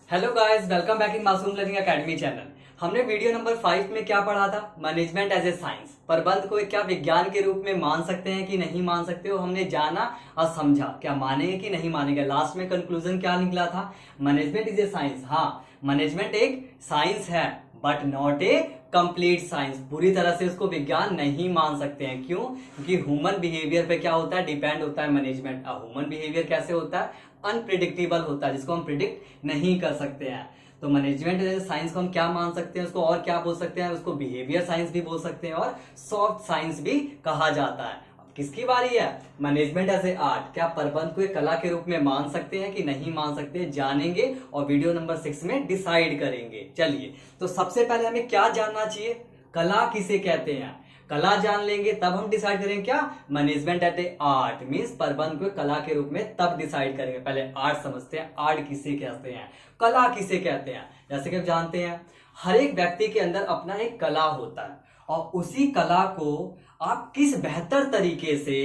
Hello guys, welcome back in Masoom learning academy channel. हमने video number 5 में क्या पढ़ा था? Management as a science. प्रबंध को क्या विज्ञान के रूप में मान सकते हैं कि नहीं मान सकते हो, हमने जाना और समझा। क्या मानेंगे कि नहीं मानेंगे। लास्ट में कंक्लूजन क्या निकला था? Management is a science. हाँ, मैनेजमेंट एक साइंस है but not a complete science. पूरी तरह से उसको विज्ञान नहीं मान सकते हैं। क्यों? क्योंकि ह्यूमन बिहेवियर पे क्या होता है? डिपेंड होता है मैनेजमेंट। ह्यूमन बिहेवियर कैसे होता है? अनप्रिडिक्टेबल होता है, जिसको हम प्रिडिक्ट नहीं कर सकते हैं। तो मैनेजमेंट साइंस को हम क्या मान सकते हैं? उसको और क्या बोल सकते हैं? उसको बिहेवियर साइंस भी बोल सकते हैं और सॉफ्ट साइंस भी कहा जाता है। अब किसकी बारी है? Management as a art. क्या प्रबंध को एक कला के रूप में मान सकते हैं कि नहीं मान सकते हैं, जानेंगे और वीडियो नंबर 6 में डिसाइड करेंगे। चलिए, तो सबसे पहले हमें क्या जानना चाहिए? कला किसे कहते हैं? कला जान लेंगे तब हम डिसाइड करेंगे क्या? मैनेजमेंट एट ए आर्ट मींस प्रबंध को कला के रूप में तब डिसाइड करेंगे। पहले आर्ट समझते हैं। आर्ट किसे कहते हैं, कला किसे कहते हैं? जैसे कि आप जानते हैं, हर एक व्यक्ति के अंदर अपना एक कला होता है और उसी कला को आप किस बेहतर तरीके से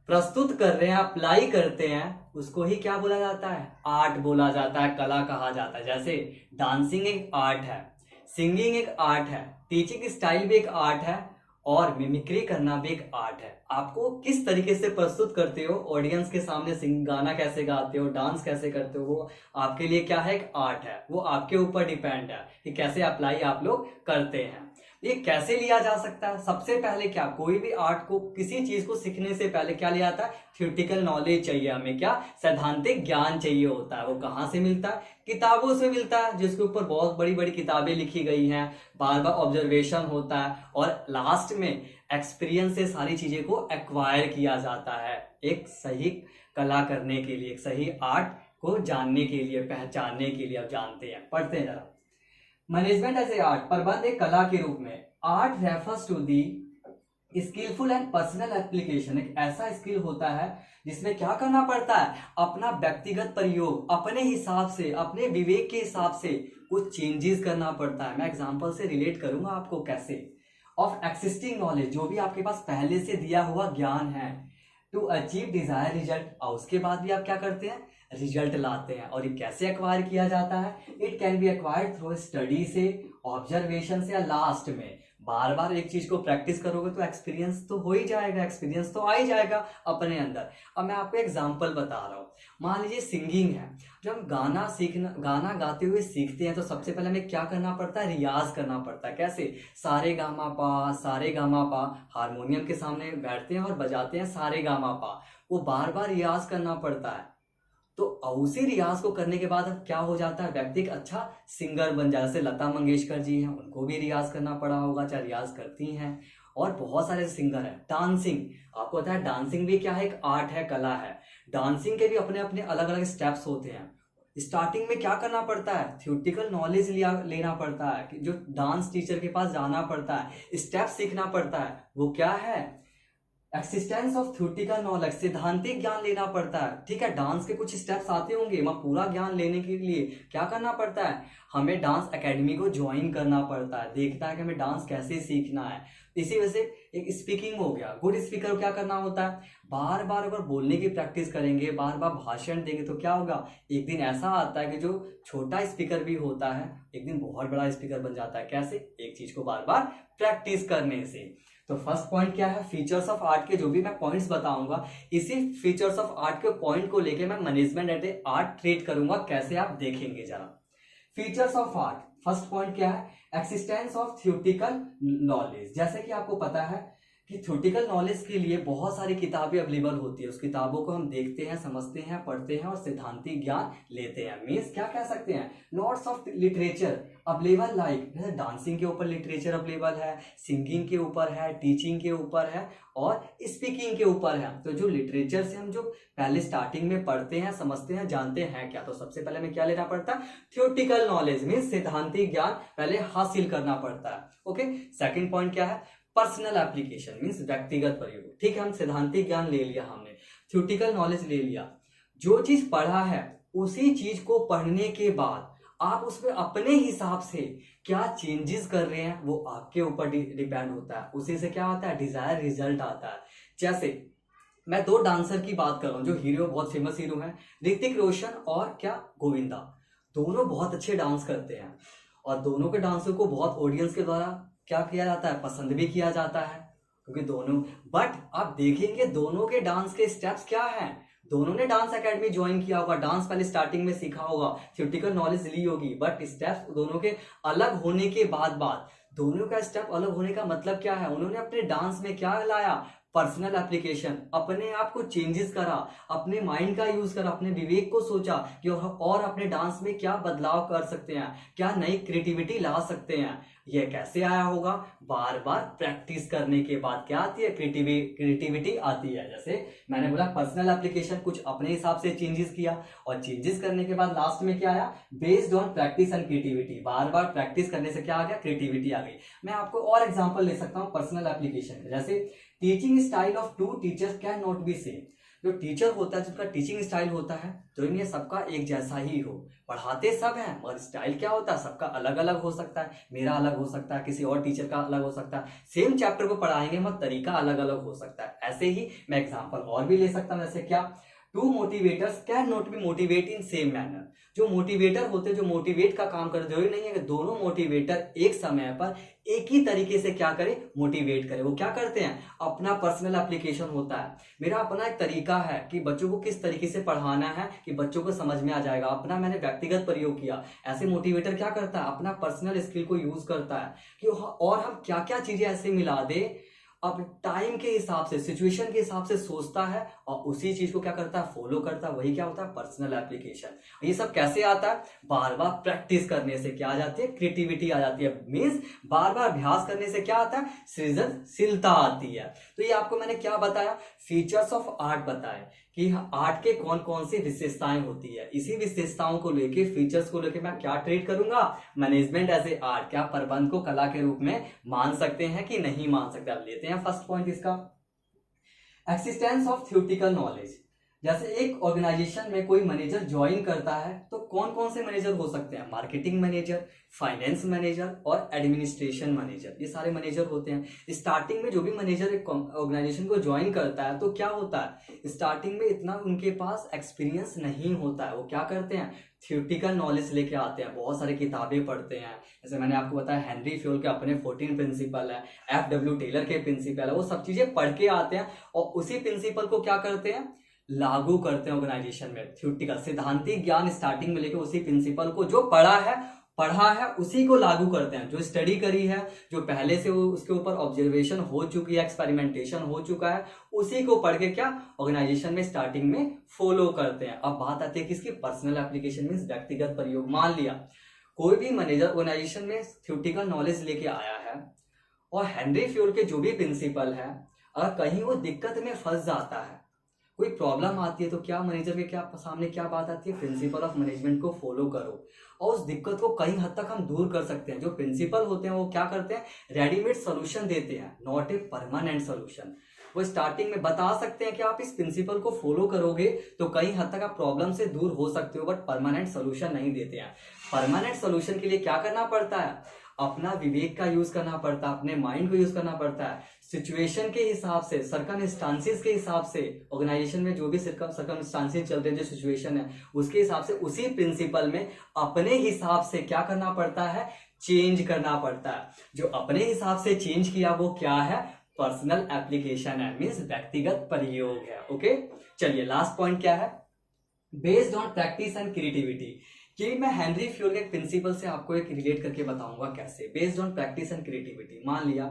प्रस्तुत कर रहे हैं, अप्लाई करते हैं, उसको ही क्या बोला जाता है? आर्ट बोला जाता है, कला कहा जाता है। जैसे डांसिंग एक आर्ट है, सिंगिंग एक आर्ट है, टीचिंग स्टाइल भी एक आर्ट है और मिमिक्री करना भी एक आर्ट है। आपको किस तरीके से प्रस्तुत करते हो, ऑडियंस के सामने गाना कैसे गाते हो, डांस कैसे करते हो, वो आपके लिए क्या है? एक आर्ट है। वो आपके ऊपर डिपेंड है कि कैसे अप्लाई आप लोग करते हैं। ये कैसे लिया जा सकता है? सबसे पहले क्या, कोई भी आर्ट को, किसी चीज को सीखने से पहले क्या लिया जाता है? थ्योरेटिकल नॉलेज चाहिए हमें। क्या? सैद्धांतिक ज्ञान चाहिए होता है। वो कहाँ से मिलता है? किताबों से मिलता है, जिसके ऊपर बहुत बड़ी बड़ी किताबें लिखी गई हैं। बार बार ऑब्जर्वेशन होता है और लास्ट में एक्सपीरियंस से सारी चीजें को एक्वायर किया जाता है। एक सही कला करने के लिए, एक सही आर्ट को जानने के लिए, पहचानने के लिए। आप जानते हैं, पढ़ते हैं जरा। मैनेजमेंट एज ए आर्ट, प्रबंध एक कला के रूप में। Art refers to the skilful and personal application. एक ऐसा स्किल होता है जिसमें क्या करना पड़ता है? अपना व्यक्तिगत प्रयोग, अपने हिसाब से, अपने विवेक के हिसाब से कुछ चेंजेस करना पड़ता है। मैं एग्जांपल से रिलेट करूंगा आपको कैसे। ऑफ एक्सिस्टिंग नॉलेज, जो भी आपके पास पहले से दिया हुआ ज्ञान है, टू अचीव डिजायर रिजल्ट। और उसके बाद भी आप क्या करते हैं? रिजल्ट लाते हैं। और ये कैसे एक्वायर किया जाता है? It can be acquired through study से, ऑब्जर्वेशन से, या लास्ट में बार बार एक चीज को प्रैक्टिस करोगे तो एक्सपीरियंस तो हो ही जाएगा, एक्सपीरियंस तो आ ही जाएगा अपने अंदर। अब मैं आपको एग्जांपल बता रहा हूँ। मान लीजिए सिंगिंग है। जब हम गाना गाते हुए सीखते हैं तो सबसे पहले हमें क्या करना पड़ता है? रियाज करना पड़ता है। कैसे? सारे गामा पा, सारे गामा पा। हारमोनियम के सामने बैठते हैं और बजाते हैं सारे गामा पा। वो बार बार रियाज करना पड़ता है। तो उसी रियाज को करने के बाद क्या हो जाता है? व्यक्ति एक अच्छा सिंगर बन जाता है। जैसे लता मंगेशकर जी हैं, उनको भी रियाज करना पड़ा होगा, चाहे रियाज करती हैं। और बहुत सारे सिंगर हैं। डांसिंग, आपको पता है डांसिंग भी क्या है? एक आर्ट है, कला है। डांसिंग के भी अपने अपने अलग अलग स्टेप्स होते हैं। स्टार्टिंग में क्या करना पड़ता है? थ्योरेटिकल नॉलेज लेना पड़ता है कि जो डांस टीचर के पास जाना पड़ता है, स्टेप सीखना पड़ता है। वो क्या है? एक्सिस्टेंस ऑफ थ्योरेटिकल नॉलेज, सिद्धांतिक ज्ञान लेना पड़ता है। ठीक है, डांस के कुछ स्टेप्स आते होंगे, वहां पूरा ज्ञान लेने के लिए क्या करना पड़ता है? हमें डांस एकेडमी को ज्वाइन करना पड़ता है। देखता है कि हमें डांस कैसे सीखना है। इसी वजह से एक स्पीकिंग हो गया। गुड स्पीकर को क्या करना होता है? बार बार अगर बोलने की प्रैक्टिस करेंगे, बार बार भाषण देंगे तो क्या होगा? एक दिन ऐसा आता है कि जो छोटा स्पीकर भी होता है एक दिन बहुत बड़ा स्पीकर बन जाता है। कैसे? एक चीज को बार बार प्रैक्टिस करने से। तो फर्स्ट पॉइंट क्या है? फीचर्स ऑफ आर्ट के जो भी मैं पॉइंट्स बताऊंगा, इसी फीचर्स ऑफ आर्ट के पॉइंट को लेके मैं मैनेजमेंट एट ए आर्ट ट्रीट करूंगा। कैसे? आप देखेंगे जरा। Features of art, first point क्या है? Existence of theoretical knowledge. जैसे कि आपको पता है कि थ्योरेटिकल नॉलेज के लिए बहुत सारी किताबें अवेलेबल होती है। उस किताबों को हम देखते हैं, समझते हैं, पढ़ते हैं और सिद्धांतिक ज्ञान लेते हैं। मीन्स क्या कह सकते हैं? Lots of literature available, like dancing के ऊपर लिटरेचर अवेलेबल है, सिंगिंग के ऊपर है, टीचिंग के ऊपर है और स्पीकिंग के ऊपर है। तो जो लिटरेचर से हम जो पहले स्टार्टिंग में पढ़ते हैं, समझते हैं, जानते हैं क्या, तो सबसे पहले हमें क्या लेना पड़ता है? थ्योरेटिकल नॉलेज मीन्स सिद्धांतिक ज्ञान पहले हासिल करना पड़ता है। ओके, सेकंड पॉइंट क्या है? पर्सनल एप्लीकेशन मीन्स व्यक्तिगत प्रयोग। ठीक है, हम सिद्धांतिक ज्ञान ले लिया, हमने थ्योरेटिकल नॉलेज ले लिया। जो चीज पढ़ा है उसी चीज को पढ़ने के बाद आप उसमें अपने हिसाब से क्या चेंजेस कर रहे हैं वो आपके ऊपर डिपेंड होता है। उसी से क्या होता है? डिजायर रिजल्ट आता है। जैसे मैं दो डांसर की बात कर रहा हूँ जो हीरो, बहुत फेमस हीरो हैं, ऋतिक रोशन और क्या, गोविंदा। दोनों बहुत अच्छे डांस करते हैं और दोनों के डांसों को बहुत ऑडियंस के द्वारा क्या किया जाता है, पसंद भी किया जाता है, क्योंकि दोनों, बट आप देखेंगे दोनों के डांस के स्टेप्स क्या हैं। दोनों ने डांस एकेडमी ज्वाइन किया होगा, डांस पहले स्टार्टिंग में सीखा होगा, थ्योरेटिकल नॉलेज ली होगी, बट स्टेप्स दोनों के अलग होने के बाद दोनों का स्टेप अलग होने का मतलब क्या है, उन्होंने अपने डांस में क्या लाया, पर्सनल एप्लीकेशन, अपने आप को चेंजेस करा, अपने माइंड का यूज करा, अपने विवेक को सोचा कि और अपने डांस में क्या बदलाव कर सकते हैं, क्या नई क्रिएटिविटी ला सकते हैं। ये कैसे आया होगा, बार बार प्रैक्टिस करने के बाद क्या आती है, क्रिएटिविटी आती है। जैसे मैंने बोला पर्सनल एप्लीकेशन, कुछ अपने हिसाब से चेंजेस किया और चेंजेस करने के बाद लास्ट में क्या आया, based on practice and creativity, bar bar practice करने से क्या आ गया, क्रिएटिविटी आ गई। मैं आपको और एग्जांपल ले सकता हूँ पर्सनल एप्लीकेशन, जैसे teaching style of two teachers can not be same. जो टीचर होता है, जिसका टीचिंग स्टाइल होता है, तो इन्हें सबका एक जैसा ही हो, पढ़ाते सब हैं मगर स्टाइल क्या होता है, सबका अलग अलग हो सकता है। मेरा अलग हो सकता है, किसी और टीचर का अलग हो सकता है, सेम चैप्टर को पढ़ाएंगे मगर तरीका अलग अलग हो सकता है। ऐसे ही मैं एग्जांपल और भी ले सकता हूँ, जैसे क्या, two motivators can not be motivate in same manner. जो मोटिवेटर होते हैं, जो मोटिवेट का काम करते, जरूरी नहीं है कि दोनों मोटिवेटर एक समय पर एक ही तरीके से क्या करें, मोटिवेट करें। वो क्या करते हैं, अपना पर्सनल एप्लीकेशन होता है, मेरा अपना एक तरीका है कि बच्चों को किस तरीके से पढ़ाना है कि बच्चों को समझ में आ जाएगा, अपना मैंने व्यक्तिगत प्रयोग किया। ऐसे मोटिवेटर क्या करता है, अपना पर्सनल स्किल को यूज करता है कि और हम क्या क्या चीजें ऐसे मिला दे, अब टाइम के हिसाब से, सिचुएशन के हिसाब से सोचता है और उसी चीज को क्या करता है, फॉलो करता है। वही क्या होता है, पर्सनल एप्लीकेशन। ये सब कैसे आता है, बार बार प्रैक्टिस करने से क्या आ जाती है, क्रिएटिविटी आ जाती है। मींस बार बार अभ्यास करने से क्या आता है, सृजनशीलता आती है। तो ये आपको मैंने क्या बताया, फीचर्स ऑफ आर्ट बताए कि आर्ट के कौन कौन सी विशेषताएं होती है। इसी विशेषताओं को लेके, फीचर्स को लेके मैं क्या ट्रीट करूंगा, मैनेजमेंट एज ए आर्ट, क्या प्रबंध को कला के रूप में मान सकते हैं कि नहीं मान सकते। अब लेते हैं फर्स्ट पॉइंट इसका, एक्सिस्टेंस ऑफ थ्योरेटिकल नॉलेज। जैसे एक ऑर्गेनाइजेशन में कोई मैनेजर ज्वाइन करता है तो कौन कौन से मैनेजर हो सकते हैं, मार्केटिंग मैनेजर, फाइनेंस मैनेजर और एडमिनिस्ट्रेशन मैनेजर, ये सारे मैनेजर होते हैं। स्टार्टिंग में जो भी मैनेजर एक ऑर्गेनाइजेशन को ज्वाइन करता है तो क्या होता है, स्टार्टिंग में इतना उनके पास एक्सपीरियंस नहीं होता है। वो क्या करते हैं, थ्योरेटिकल नॉलेज लेके आते हैं, बहुत सारी किताबें पढ़ते हैं। जैसे मैंने आपको बताया हेनरी फ्योल के अपने 14 प्रिंसिपल है, FW टेलर के प्रिंसिपल है, वो सब चीजें पढ़ के आते हैं और उसी प्रिंसिपल को क्या करते हैं, लागू करते हैं ऑर्गेनाइजेशन में। थ्योरेटिकल सिद्धांतिक ज्ञान स्टार्टिंग में लेके उसी प्रिंसिपल को जो पढ़ा है उसी को लागू करते हैं। जो स्टडी करी है, जो पहले से उसके ऊपर ऑब्जर्वेशन हो चुकी है, एक्सपेरिमेंटेशन हो चुका है, उसी को पढ़ के क्या ऑर्गेनाइजेशन में स्टार्टिंग में फॉलो करते हैं। अब बात आती है किसकी, पर्सनल एप्लीकेशन मींस व्यक्तिगत प्रयोग। मान लिया कोई भी मैनेजर ऑर्गेनाइजेशन में थ्योरेटिकल नॉलेज लेके आया है और हेनरी फ्योल के जो भी प्रिंसिपल है, अगर कहीं वो दिक्कत में फंस जाता है, कोई प्रॉब्लम आती है, तो क्या मैनेजर के क्या सामने क्या बात आती है, प्रिंसिपल ऑफ मैनेजमेंट को फॉलो करो और उस दिक्कत को कई हद तक हम दूर कर सकते हैं। जो प्रिंसिपल होते हैं वो क्या करते हैं, रेडीमेड सोल्यूशन देते हैं, नॉट ए परमानेंट सोल्यूशन। वो स्टार्टिंग में बता सकते हैं कि आप इस प्रिंसिपल को फॉलो करोगे तो कई हद तक आप प्रॉब्लम से दूर हो सकते हो, बट परमानेंट सोल्यूशन नहीं देते हैं। परमानेंट सोल्यूशन के लिए क्या करना पड़ता है, अपना विवेक का यूज करना पड़ता है, अपने माइंड को यूज करना पड़ता है, सिचुएशन के हिसाब से, सर्कमस्टांसेस के हिसाब से, ऑर्गेनाइजेशन में जो भी सर्कमस्टांसेस चलते हैं, जो सिचुएशन है उसके हिसाब से, उसी प्रिंसिपल में अपने हिसाब से क्या करना पड़ता है, चेंज करना पड़ता है। जो अपने हिसाब से चेंज किया वो क्या है, पर्सनल एप्लीकेशन है, मींस व्यक्तिगत प्रयोग है। ओके, चलिए लास्ट पॉइंट क्या है, based on practice and creativity. कि मैं हेनरी फ्योल के प्रिंसिपल से आपको एक रिलेट करके बताऊंगा कैसे, based on practice and creativity. मान लिया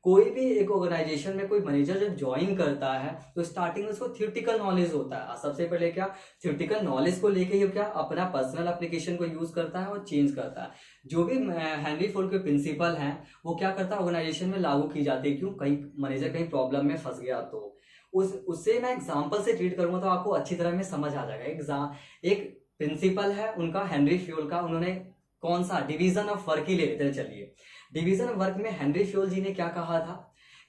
कोई भी एक ऑर्गेनाइजेशन में कोई मैनेजर जब ज्वाइन करता है तो स्टार्टिंग में उसको थ्योरेटिकल नॉलेज होता है। सबसे पहले क्या, थ्योरेटिकल नॉलेज को लेके ये क्या अपना पर्सनल एप्लीकेशन को यूज करता है और चेंज करता है। जो भी हेनरी फ्योल के प्रिंसिपल हैं वो क्या करता है, ऑर्गेनाइजेशन में लागू की जाती है। क्यों, कहीं मैनेजर कहीं प्रॉब्लम में फंस गया तो उससे मैं एग्जाम्पल से ट्रीट करूंगा तो आपको अच्छी तरह में समझ आ जाएगा। एक प्रिंसिपल है उनका हेनरी फ्योल का, उन्होंने कौन सा डिवीजन ऑफ वर्क ही ले लेते हैं। चलिए, डिवीजन ऑफ वर्क में हेनरी फ्योल जी ने क्या कहा था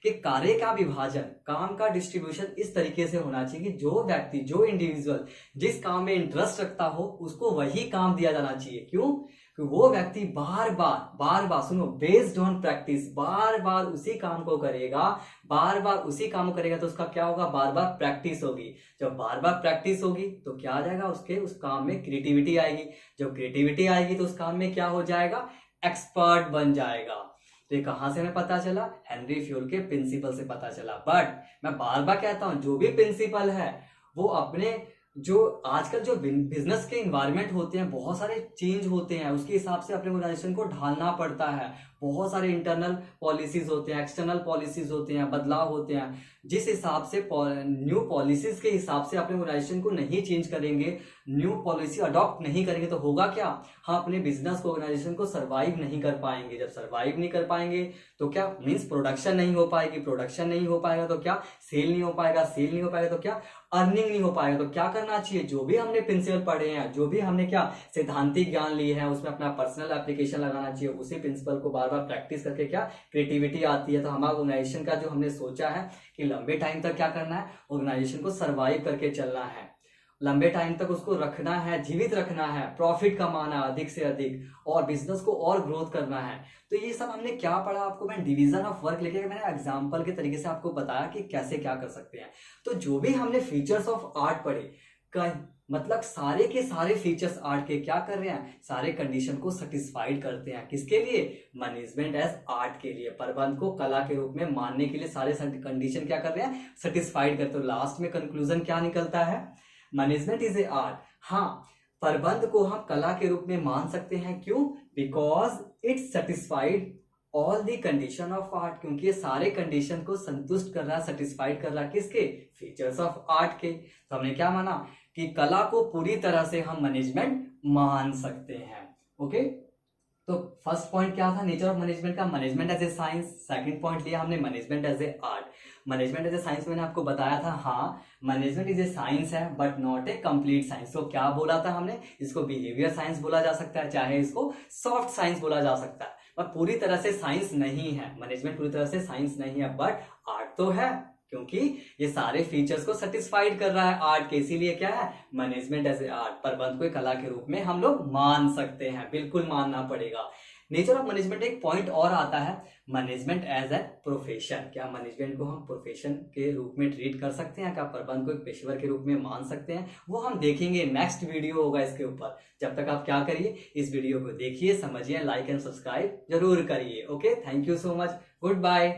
कि कार्य का विभाजन, काम का डिस्ट्रीब्यूशन इस तरीके से होना चाहिए कि जो व्यक्ति, जो इंडिविजुअल जिस काम में इंटरेस्ट रखता हो उसको वही काम दिया जाना चाहिए। क्यों, कि वो व्यक्ति बार बार सुनो, बेस्ड ऑन प्रैक्टिस, बार बार उसी काम को करेगा, बार बार उसी काम को करेगा, तो उसका क्या होगा, बार बार प्रैक्टिस होगी। जब बार बार प्रैक्टिस होगी तो क्या आ जाएगा, उसके उस काम में क्रिएटिविटी आएगी। जब क्रिएटिविटी आएगी तो उस काम में क्या हो जाएगा, एक्सपर्ट बन जाएगा। तो ये कहां से हमें पता चला, हेनरी फ्यूल के प्रिंसिपल से पता चला। बट मैं बार बार कहता हूं, जो भी प्रिंसिपल है वो अपने जो आजकल जो बिजनेस के इन्वायरमेंट होते हैं, बहुत सारे चेंज होते हैं, उसके हिसाब से अपने ऑर्गेनाइजेशन को ढालना पड़ता है। बहुत सारे इंटरनल पॉलिसीज होते हैं, एक्सटर्नल पॉलिसीज होते हैं, बदलाव होते हैं। जिस हिसाब से न्यू पॉलिसीज के हिसाब से अपने ऑर्गेनाइजेशन को नहीं चेंज करेंगे, न्यू पॉलिसी अडॉप्ट नहीं करेंगे, तो होगा क्या, हम अपने बिजनेस को, ऑर्गेनाइजेशन को सर्वाइव नहीं कर पाएंगे। जब सर्वाइव नहीं कर पाएंगे तो क्या मीन्स, प्रोडक्शन नहीं हो पाएगी, प्रोडक्शन नहीं हो पाएगा तो क्या, सेल नहीं हो पाएगा, सेल नहीं हो पाएगा तो क्या, अर्निंग नहीं हो पाएगा। तो क्या करना चाहिए, जो भी हमने प्रिंसिपल पढ़े हैं, जो भी हमने क्या सैद्धांतिक ज्ञान लिए हैं, उसमें अपना पर्सनल एप्लीकेशन लगाना चाहिए। उसी प्रिंसिपल को बार बार प्रैक्टिस करके क्या क्रिएटिविटी आती है। तो हमारा ऑर्गेनाइजेशन का जो हमने सोचा है कि लंबे टाइम तक क्या करना है, ऑर्गेनाइजेशन को सर्वाइव करके चलना है, लंबे टाइम तक उसको रखना है, जीवित रखना है, प्रॉफिट कमाना अधिक से अधिक, और बिजनेस को और ग्रोथ करना है। तो ये सब हमने क्या पढ़ा, आपको मैं डिवीजन ऑफ वर्क लेके मैंने एग्जांपल के तरीके से आपको बताया कि कैसे क्या कर सकते हैं। तो जो भी हमने फीचर्स ऑफ आर्ट पढ़े, मतलब सारे के सारे फीचर्स आर्ट के क्या कर रहे हैं, सारे कंडीशन को सेटिस्फाइड करते हैं। किसके लिए, मैनेजमेंट एज आर्ट के लिए, प्रबंध को कला के रूप में मानने के लिए सारे कंडीशन क्या कर रहे हैं, सेटिस्फाइड करते हो। लास्ट में कंक्लूजन क्या निकलता है, मैनेजमेंट इज ए आर्ट। हाँ, प्रबंध को हम कला के रूप में मान सकते हैं, क्यों, because it satisfied all the condition of art, क्योंकि ये सारे कंडीशन को संतुष्ट कर रहा है, सेटिस्फाइड कर रहा है, किसके, फीचर्स ऑफ आर्ट के। तो हमने क्या माना कि कला को पूरी तरह से हम मैनेजमेंट मान सकते हैं। ओके, तो फर्स्ट पॉइंट क्या था, नेचर ऑफ मैनेजमेंट का, management as a science. Second point लिया हमने management as a art. Management as a science मैंने आपको बताया था, हाँ मैनेजमेंट इज ए साइंस है but not a complete science. तो क्या बोला था हमने, इसको बिहेवियर साइंस बोला जा सकता है, चाहे इसको सॉफ्ट साइंस बोला जा सकता है, पर पूरी तरह से साइंस नहीं है। मैनेजमेंट पूरी तरह से साइंस नहीं है, बट आर्ट तो है, क्योंकि ये सारे फीचर्स को सेटिस्फाइड कर रहा है आर्ट के, इसीलिए क्या है, मैनेजमेंट एज ए आर्ट। प्रबंध को एक कला के रूप में हम लोग मान सकते हैं, बिल्कुल मानना पड़ेगा। नेचर ऑफ मैनेजमेंट एक पॉइंट और आता है, मैनेजमेंट एज ए प्रोफेशन। क्या मैनेजमेंट को हम प्रोफेशन के रूप में ट्रीट कर सकते हैं, क्या प्रबंध को एक पेशेवर के रूप में मान सकते हैं, वो हम देखेंगे, नेक्स्ट वीडियो होगा इसके ऊपर। जब तक आप क्या करिए, इस वीडियो को देखिए, समझिए, लाइक एंड सब्सक्राइब जरूर करिए। Okay, thank you so much, good bye.